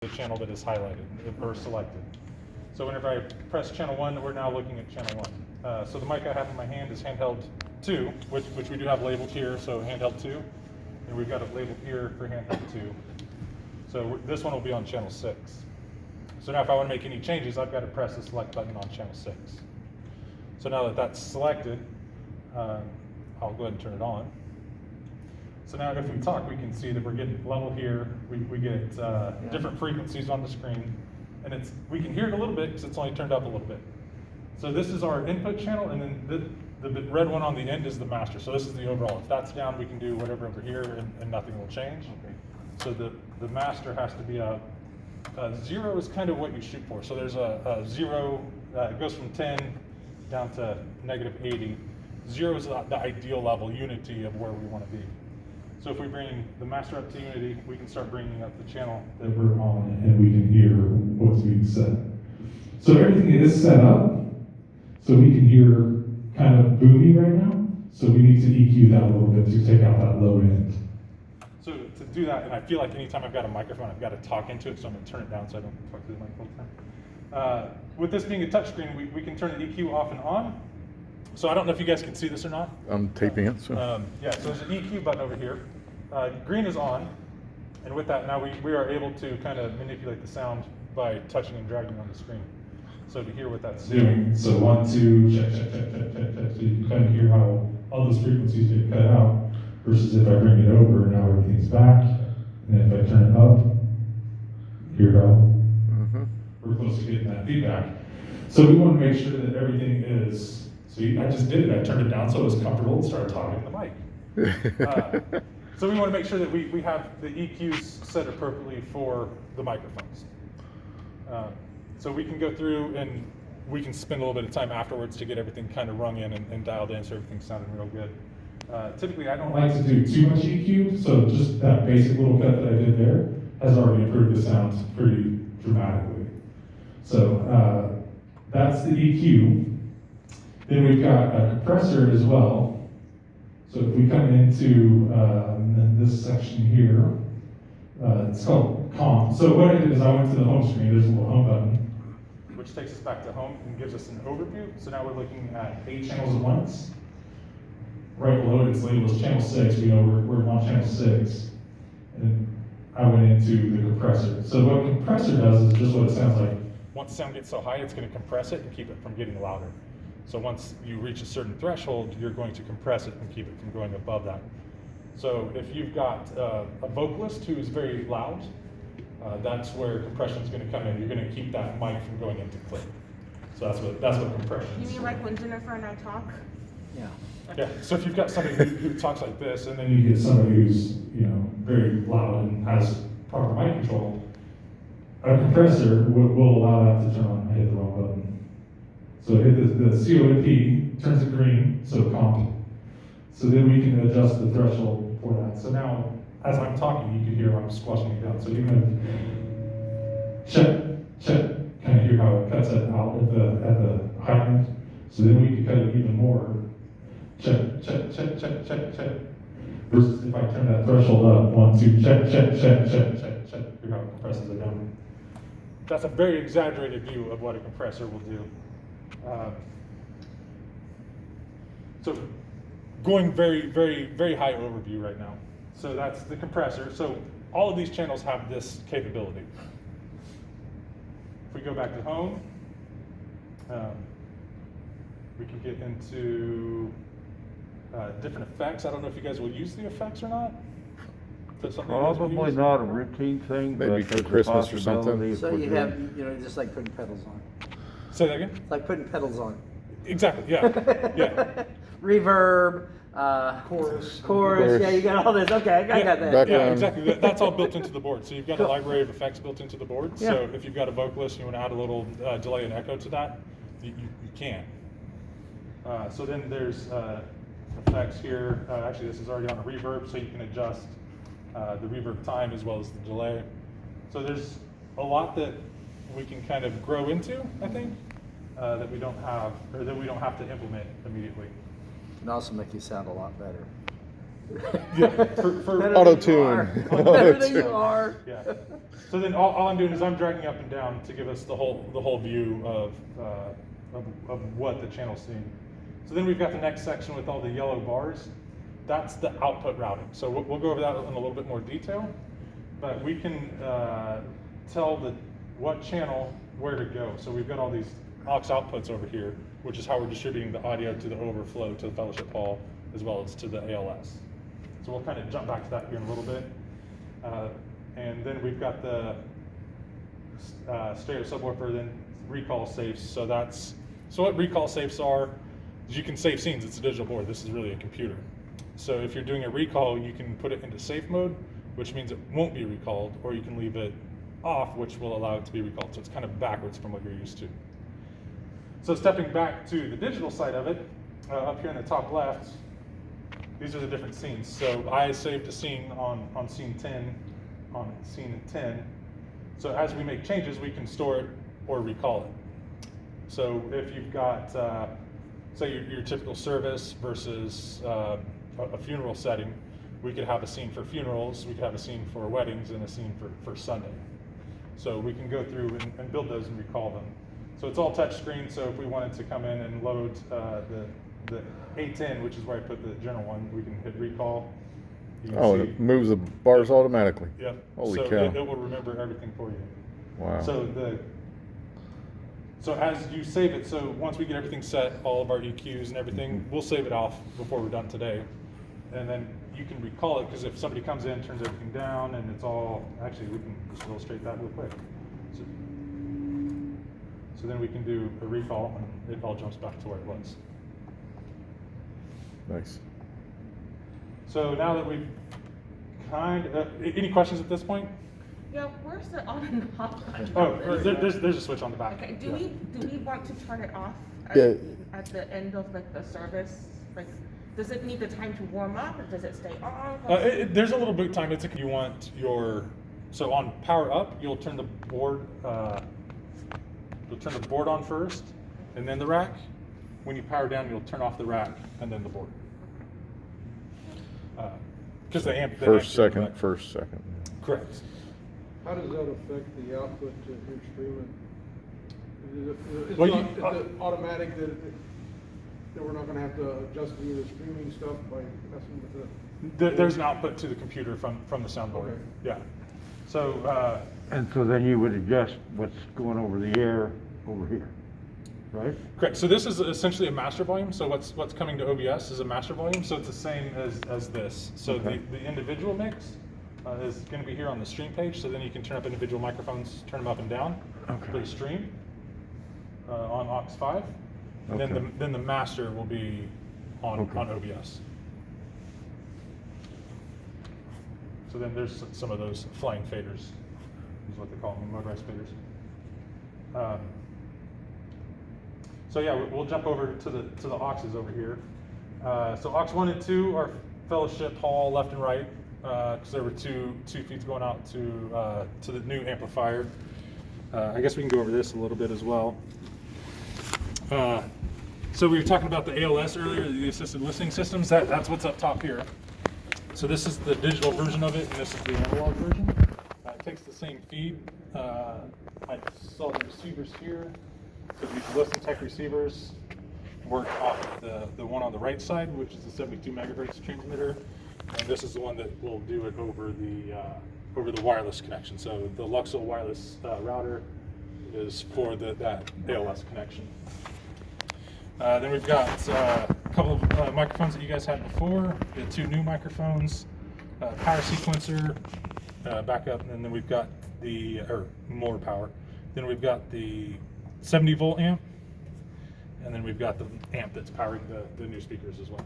the channel that is highlighted or selected. So whenever I press channel 1, we're now looking at channel 1. So the mic I have in my hand is handheld 2, which we do have labeled here, so handheld 2. And we've got it labeled here for handheld 2. So this one will be on channel 6. So now if I want to make any changes, I've got to press the select button on channel 6. So now that that's selected, I'll go ahead and turn it on. So now if we talk, we can see that we're getting level here. We get different frequencies on the screen. And we can hear it a little bit because it's only turned up a little bit. So this is our input channel, and then the red one on the end is the master. So this is the overall. If that's down, we can do whatever over here and nothing will change. Okay. So the master has to be a 0 is kind of what you shoot for. So there's a 0, it goes from 10 down to -80. 0 is the ideal level, unity of where we want to be. So if we bring the master up to unity, we can start bringing up the channel that we're on, and we can hear what's being said. So everything is set up, so we can hear kind of boomy right now. So we need to EQ that a little bit to take out that low end. So to do that, and I feel like anytime I've got a microphone, I've got to talk into it, so I'm going to turn it down so I don't talk to the mic all the time. With this being a touchscreen, we can turn the EQ off and on. So I don't know if you guys can see this or not. I'm taping it. So. Yeah, so there's an EQ button over here. Green is on, and with that now we are able to kind of manipulate the sound by touching and dragging on the screen. So to hear what that's doing. So 1, 2, check, check, check, check, check, check. So you can kind of hear how all those frequencies get cut out, versus if I bring it over, now everything's back. And if I turn it up, hear how we're close to getting that feedback. So we want to make sure that everything is, I just did it. I turned it down so it was comfortable and started talking to the mic. So we want to make sure that we have the EQs set appropriately for the microphones. So we can go through and we can spend a little bit of time afterwards to get everything kind of rung in and dialed in so everything's sounding real good. Typically I don't like to do too much EQ, so just that basic little cut that I did there has already improved the sound pretty dramatically. So that's the EQ. Then we've got a compressor as well. So if we come into this section here, it's called comp. So what I did is I went to the home screen, there's a little home button, which takes us back to home and gives us an overview. So now we're looking at 8 channels at once. Right below it, it's labeled as channel 6. We know we're on channel 6. And I went into the compressor. So what a compressor does is just what it sounds like. Once sound gets so high, it's going to compress it and keep it from getting louder. So once you reach a certain threshold, you're going to compress it and keep it from going above that. So if you've got a vocalist who is very loud, that's where compression is going to come in. You're going to keep that mic from going into clip. So that's what compression is. You mean like when Jennifer and I talk? Yeah. Yeah. So if you've got somebody who talks like this, and then you get somebody who's very loud and has proper mic control, a compressor will allow that to turn on. I hit the wrong button. So hit the COMP, turns it green, so comp. So then we can adjust the threshold for that. So now, as I'm talking, you can hear I'm squashing it down. So you're going to check, kind of hear how it cuts it out at the high end. So then we can cut it even more. Check. Versus if I turn that threshold up, 1, 2, check. Hear how it compresses it down. That's a very exaggerated view of what a compressor will do. So going very, very, very high overview right now. So that's the compressor. So all of these channels have this capability. If we go back to home, we can get into different effects. I don't know if you guys will use the effects or not. Probably not a routine thing, Maybe but for there's a Christmas or something. possibility if So we're you doing- have, just like putting pedals on. Say that again? Like putting pedals on. Exactly, yeah. Yeah. Reverb, chorus, yeah, you got all this. Okay, I got that. Back- Yeah, Background. exactly. That's all built into the board. So you've got a Cool. library of effects built into the board. Yeah. So if you've got a vocalist and you want to add a little delay and echo to that, you can. So then there's effects here. Actually, this is already on a reverb, so you can adjust the reverb time as well as the delay. So there's a lot that we can kind of grow into, I think, that we don't have to implement immediately. Can also make you sound a lot better. Yeah, for Better Auto than you are. tune. Better than you are. yeah. So then all I'm doing is I'm dragging up and down to give us the whole view of what the channel's seeing. So then we've got the next section with all the yellow bars. That's the output routing. So we'll go over that in a little bit more detail, but we can tell what channel where to go. So we've got all these aux outputs over here, which is how we're distributing the audio to the overflow to the fellowship hall as well as to the ALS. So we'll kind of jump back to that here in a little bit. And then we've got the stereo subwoofer, then recall safes. So what recall safes are is you can save scenes. It's a digital board. This is really a computer. So if you're doing a recall, you can put it into safe mode, which means it won't be recalled, or you can leave it off, which will allow it to be recalled. So it's kind of backwards from what you're used to. So stepping back to the digital side of it, up here in the top left, these are the different scenes. So I saved a scene on scene 10, on scene 10. So as we make changes, we can store it or recall it. So if you've got, say your typical service versus a funeral setting, we could have a scene for funerals, we could have a scene for weddings, and a scene for Sunday. So we can go through and build those and recall them. So it's all touch screen, so if we wanted to come in and load the A10, which is where I put the general one, we can hit recall. You can Oh, see- it moves the bars automatically. Yep. Holy So cow. it will remember everything for you. Wow. So as you save it, so once we get everything set, all of our EQs and everything, we'll save it off before we're done today. And then you can recall it, because if somebody comes in, turns everything down, and it's all, actually, we can just illustrate that real quick. So then we can do a recall, and it all jumps back to where it was. Nice. So now that we've any questions at this point? Yeah, where's the on and off button? Oh, there's a switch on the back. Okay, Yeah. do we want to turn it off Yeah. at the end of like the service? Like, does it need the time to warm up, or does it stay on? There's a little boot time. You want so on power up, you'll turn the board on first, and then the rack. When you power down, you'll turn off the rack and then the board. Because the amp. First, second. Correct. How does that affect the output to your streaming? Is Well, it automatic that we're not gonna have to adjust any of the streaming stuff by messing with the? There's an output to the computer from the soundboard. Okay. Yeah. So And so then you would adjust what's going over the air over here, right? correct. So this is essentially a master volume. So what's coming to OBS is a master volume. So it's the same as this. So Okay. the individual mix is going to be here on the stream page. So then you can turn up individual microphones, turn them up and down Okay. for the stream on aux 5. And Okay. then the master will be on Okay. OBS. So then there's some of those flying faders, is what they call them, motorized faders. So yeah, we'll jump over to the auxes over here. So aux 1 and 2 are fellowship hall left and right, because there were two feeds going out to the new amplifier. I guess we can go over this a little bit as well. So we were talking about the ALS earlier, the assisted listening systems. That's what's up top here. So this is the digital version of it, and this is the analog version. It takes the same feed. I saw the receivers here. So these Listen Tech receivers work off of the one on the right side, which is the 72 megahertz transmitter, and this is the one that will do it over the wireless connection. So the Luxel wireless router is for that ALS connection. Then we've got a couple of microphones that you guys had before. We had 2 new microphones, power sequencer, backup, and then we've got more power. Then we've got the 70 volt amp, and then we've got the amp that's powering the new speakers as well.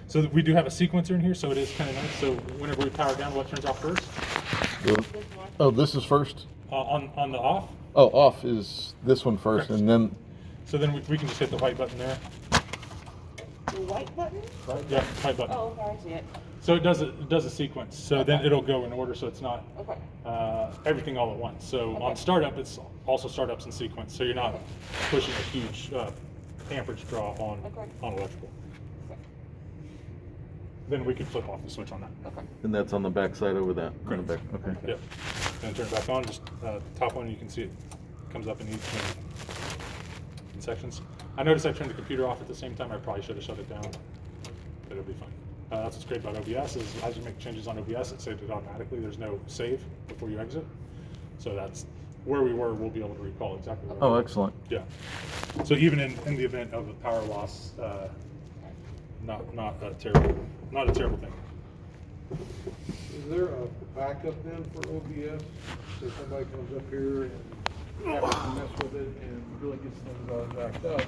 So we do have a sequencer in here, so it is kind of nice. So whenever we power down, what turns off first? Oh, this is first? On the off. Oh, off is this one first, Correct. and then, So then we can just hit the white button there. The white button? Yeah, white button. Oh, okay, I see it. So it does a sequence. So then it'll go in order, so it's not Okay. everything all at once. So on Okay. startup, it's also startups in sequence. So you're not pushing a huge amperage draw on Okay. electrical. then we could flip off the switch on that. Okay. And that's on the back side over that? On the Correct. back, okay. Yep. And turn it back on, just, top one, you can see it comes up in each in sections. I noticed I turned the computer off at the same time. I probably should have shut it down, but it'll be fine. That's what's great about OBS is as you make changes on OBS, it saves it automatically. There's no save before you exit. So that's where we were, we'll be able to recall exactly where we Oh, were. excellent. Yeah. So even in the event of a power loss, not a terrible thing. Is there a backup then for OBS? So somebody comes up here and happens to mess with it and really gets things all backed up.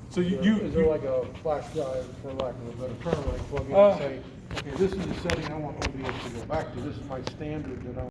So Is there like a flash drive, for lack of a better term, like plug in and say, okay, this is the setting I want OBS to go back to, this is my standard that I